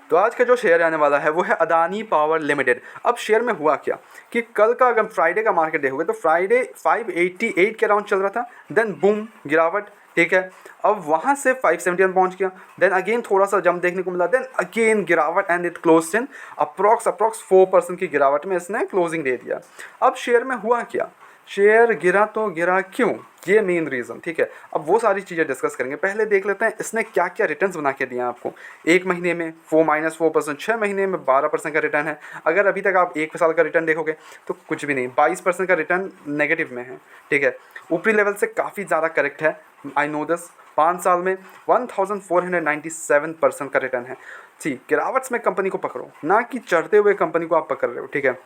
तो आज का जो शेयर आने वाला है वो है अदानी पावर लिमिटेड। अब शेयर में हुआ क्या कि कल का अगर फ्राइडे का मार्केट देखोगे तो फ्राइडे 588 के अराउंड चल रहा था, देन बूम गिरावट, ठीक है। अब वहाँ से 571 पहुँच गया, देन अगेन थोड़ा सा जंप देखने को मिला, देन अगेन गिरावट and it close in approx 4% की गिरावट में इसने क्लोजिंग दे दिया। अब शेयर में हुआ क्या, शेयर गिरा तो गिरा क्यों, ये मेन रीज़न, ठीक है। अब वो सारी चीज़ें डिस्कस करेंगे। पहले देख लेते हैं इसने क्या क्या रिटर्न्स बना के दिए हैं आपको। एक महीने में -4%, 6 महीने में 12% का रिटर्न है। अगर अभी तक आप 1 साल का रिटर्न देखोगे तो कुछ भी नहीं, 22% का रिटर्न नेगेटिव में है, ठीक है। ऊपरी लेवल से काफ़ी ज़्यादा करेक्ट है, आई नो दिस। 5 साल में 1497% का रिटर्न है। जी, गिरावट्स में कंपनी को पकड़ो, ना कि चढ़ते हुए कंपनी को आप पकड़ रहे हो, ठीक है।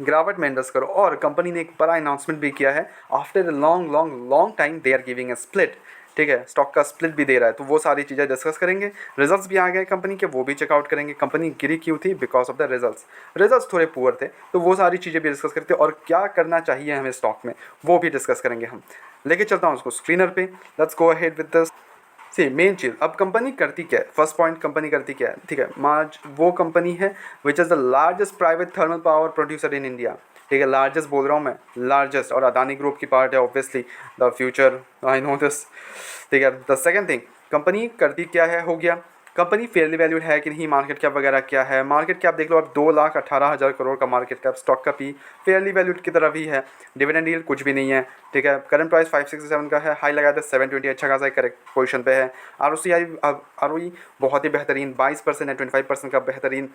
गिरावट में इन्वेस्ट करो। और कंपनी ने एक बड़ा अनाउंसमेंट भी किया है, after a long long long time they are giving a split, ठीक है। स्टॉक का स्प्लिट भी दे रहा है, तो वो सारी चीज़ें डिस्कस करेंगे। रिजल्ट्स भी आ गए कंपनी के, वो भी चेकआउट करेंगे। कंपनी गिरी क्यों थी, बिकॉज ऑफ द रिजल्ट्स थोड़े पुअर थे, तो वो सारी चीज़ें भी डिस्कस करते हैं। और क्या करना चाहिए हमें स्टॉक में, वो भी डिस्कस करेंगे हम। लेके चलता हूँ उसको स्क्रीनर पे। Let's go ahead with this. See main चीज़, अब कंपनी करती क्या है, फर्स्ट पॉइंट कंपनी करती क्या है, ठीक है। मार्च वो कंपनी है which is the largest private thermal power producer in India, ठीक है। लार्जेस्ट बोल रहा हूँ मैं, लार्जेस्ट, और अदानी ग्रुप की पार्ट है obviously, the future, I know this, ठीक है। द सेकेंड थिंग, कंपनी करती क्या है, हो गया। कंपनी फेयरली वैल्यूड है कि नहीं, मार्केट कैप वगैरह क्या है। मार्केट कैप देख लो आप, 2,18,000 करोड़ का मार्केट कैप। स्टॉक का पी फेयरली वैल्यूड की तरफ ही है। डिविडेंड यील्ड कुछ भी नहीं है, ठीक है। करंट प्राइस 567 का है, हाई लगाया था 720, अच्छा खासा करेक्ट पोजीशन पे है। आर बहुत ही बेहतरीन 22% है, 25% का बेहतरीन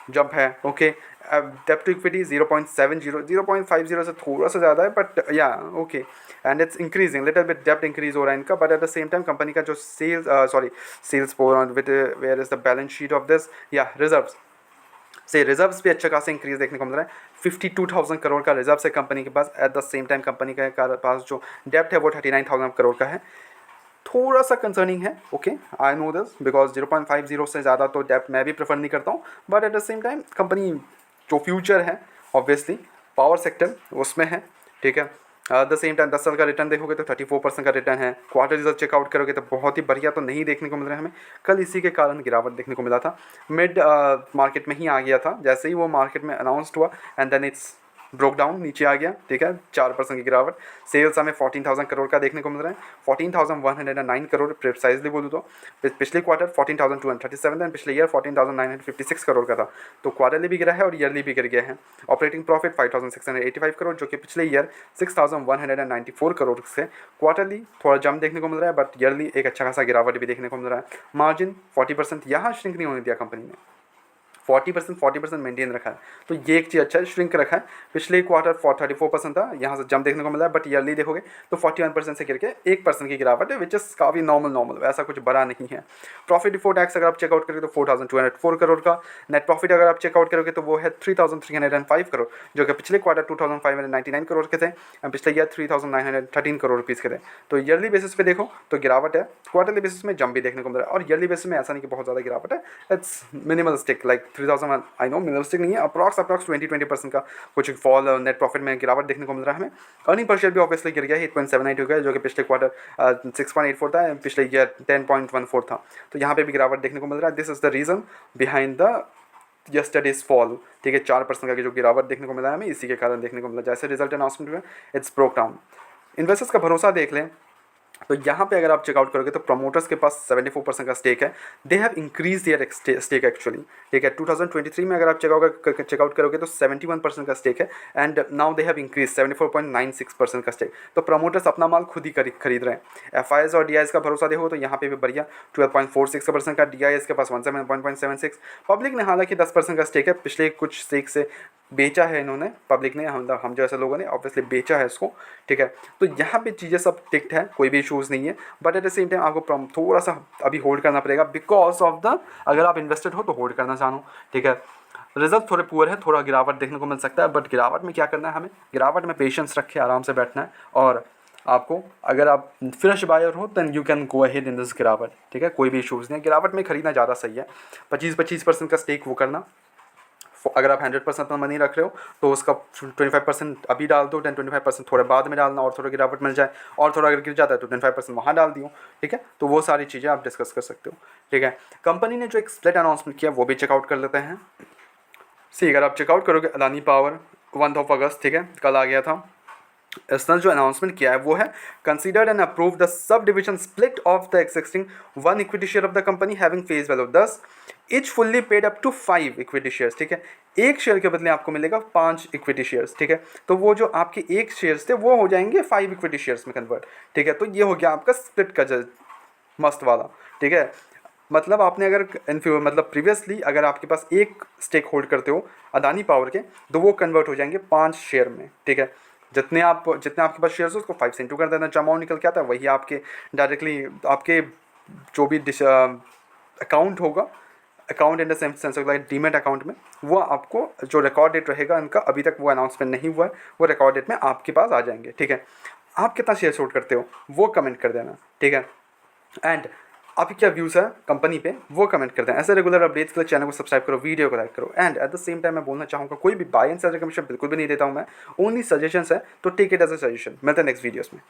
जंप है, ओके। डेप्ट टू इक्विटी 0.70, 0.50 से थोड़ा सा ज़्यादा है, बट या okay. And it's increasing little bit, डेप्ट इंक्रीज हो रहा है इनका, but at the same time company का जो sales with where is the balance sheet of this, या रिजर्व्स से रिजर्व्स भी अच्छा खासा इंक्रीज देखने को मिल रहा है। 52,000 करोड़ का रिजर्व्स है कंपनी के पास। At the same time company के पास जो डेप्ट है वो 39,000 करोड़ का है। थोड़ा सा कंसर्निंग है, okay, I know this, because 0.50 से ज़्यादा तो डेप्थ मैं भी प्रेफर नहीं करता हूँ। But at the same time company जो फ्यूचर है ऑब्वियसली पावर सेक्टर उसमें है, ठीक है। एट द सेम टाइम 10 साल का रिटर्न देखोगे तो 34% का रिटर्न है। क्वार्टर रिजल्ट चेकआउट करोगे तो बहुत ही बढ़िया तो नहीं देखने को मिल रहा है हमें। कल इसी के कारण गिरावट देखने को मिला था, मिड मार्केट में ही आ गया था जैसे ही वो मार्केट में अनाउंसड हुआ, and then it's broke down, नीचे आ गया, ठीक है। 4% की गिरावट। सेल्स हमें 14,000 करोड़ का देखने को मिल रहा है, 14,109 करोड़ प्रिसाइजली बोलूँ तो। पिछले क्वार्टर 14,237 एंड पिछले ईयर 14,956 करोड़ का था। तो क्वार्टरली भी गिरा है और ईयरली भी गिर गया है। ऑपरेटिंग प्रॉफिट 5,685 करोड़, जो कि पिछले ईयर 6,194 करोड़ से क्वार्टरली थोड़ा जंप देखने को मिल रहा है, बट ईयरली एक अच्छा खासा गिरावट भी देखने को मिल रहा है। मार्जिन 40%, यहाँ श्रिंक नहीं होने दिया कंपनी ने, 40% मेंटेन रखा है, तो ये एक चीज़ अच्छा है, श्रिंक रखा है। पिछले क्वार्टर 34% था, यहाँ से जंप देखने को मिला है, बट ईयरली देखोगे तो 41% से गिर के 1% की गिरावट है, विच इज़ काफ़ी नॉर्मल, ऐसा कुछ बड़ा नहीं है। प्रॉफिट बिफोर टैक्स अगर आप चेकआउट करोगे तो 4,204 करोड़ का। नेट प्रॉफिट अगर आप चेकआउट करोगे तो वो है 3,305 करोड़, जो कि पिछले क्वार्टर 2,599 करोड़ के थे, एंड पिछले ईयर 3,913 करोड़ रुपीज़ के थे। तो ईयरली बेसिस पे देखो तो गिरावट है, क्वार्टरली बेसिस में जंप भी देखने को मिल रहा है, और ईयरली बेसिस में ऐसा नहीं कि बहुत ज़्यादा गिरावट है, it's minimalistic, like 3,000, I know minimalistic नहीं है, अप्रॉक्स 20% का कुछ फॉल नेट प्रॉफिट में गिरावट देखने को मिल रहा है हमें। अर्निंग पर शेयर भी ऑब्वियसली गिर गया है, 8.78 हो गया, जो कि पिछले क्वार्टर 6.84 था, पिछले ईयर 10.14 था। तो यहाँ पे भी गिरावट देखने को मिल रहा है। This is the reason behind the yesterday's fall, ठीक है। 4% का जो गिरावट देखने को मिला है हमें, इसी के कारण देखने को मिला। जैसे रिजल्ट अनाउंसमेंट हुए इट्स ब्रोक डाउन। इन्वेस्टर्स का भरोसा देख लें तो यहाँ पे अगर आप चेकआउट करोगे तो प्रमोटर्स के पास 74% का स्टेक है। They have increase their stake actually, ठीक है। 2023 में अगर आप चेकआउट करोगे तो 71% का स्टेक है, and now they have increase 74.96% का स्टेक। तो प्रमोटर्स अपना माल खुद ही खरीद रहे हैं। एफआईएस और डीआईएस का भरोसा देखो तो यहाँ पे भी बढ़िया 12.46% का, डीआईएस के पास 17.76। पब्लिक ने हालांकि 10% का स्टेक है, पिछले कुछ स्टेक से बेचा है इन्होंने, पब्लिक ने, हम जैसे लोगों ने ऑब्वियसली बेचा है इसको, ठीक है। तो यहाँ पे चीज़ें सब टिक्ट है, कोई भी इशूज़ नहीं है, but at the same time आपको थोड़ा सा अभी होल्ड करना पड़ेगा, बिकॉज ऑफ द, अगर आप इन्वेस्टेड हो तो होल्ड करना चाहो, ठीक है। रिजल्ट थोड़े पुअर है, थोड़ा गिरावट देखने को मिल सकता है, बट गिरावट में क्या करना है हमें, गिरावट में पेशेंस रखे आराम से बैठना है। और आपको, अगर आप फ्रेश बायर हो then you can go ahead in this गिरावट, ठीक है। कोई भी इशूज़ नहीं है, गिरावट में खरीदना ज़्यादा सही है। 25% का स्टेक वो करना, अगर आप 100% अपना मनी रख रहे हो तो उसका 25% अभी डाल दो, 10-25% थोड़े बाद में डालना, और थोड़ा गिरावट मिल जाए और थोड़ा अगर गिर जाता है तो 25% वहाँ डाल दियो, ठीक है। तो वो सारी चीज़ें आप डिस्कस कर सकते हो, ठीक है। कंपनी ने जो एक स्प्लिट अनाउंसमेंट किया वो भी चेकआउट कर लेते हैं। सी अगर आप चेकआउट करोगे अदानी पावर 1 अगस्त, ठीक है, कल आ गया था, इसने जो अनाउंसमेंट किया है वो है considered and approve the sub division split of the existing 1 equity share of the company having face value 10 each fully paid up to 5 equity shares, ठीक है। एक शेयर के बदले आपको मिलेगा 5 इक्विटी शेयर्स, ठीक है। तो वो जो आपके एक शेयर्स थे वो हो जाएंगे 5 इक्विटी शेयर्स में कन्वर्ट, ठीक है। तो ये हो गया आपका स्प्लिट का मस्त वाला, ठीक है। मतलब आपने अगर मतलब प्रीवियसली अगर आपके पास एक स्टेक होल्ड करते हो अदानी पावर के, तो वो कन्वर्ट हो जाएंगे 5 शेयर में, ठीक है। जितने आपके पास शेयर्स हो उसको 5 से इंटू कर देना, जो अमाउंट निकल के आता है वही आपके डायरेक्टली आपके जो भी अकाउंट होगा, account in the sense of like demat account में, वो आपको जो रिकॉर्ड डेट रहेगा इनका, अभी तक वो अनाउंसमेंट नहीं हुआ है, वो रिकॉर्ड डेट में आपके पास आ जाएंगे, ठीक है। आप कितना शेयर होल्ड करते हो वो कमेंट कर देना, ठीक है। एंड आपकी क्या व्यूज़ है कंपनी पे वो कमेंट कर दें। ऐसे रेगुलर अपडेट्स के लिए चैनल को सब्सक्राइब करो, वीडियो को लाइक करो। And eight the same time मैं बोलना चाहूँगा कोई भी बाय एंड सेल रिकमेंडेशन बिल्कुल भी नहीं देता हूँ मैं, ओनली सजेशंस है, तो take it as a suggestion. मिलते हैं नेक्स्ट वीडियोस में।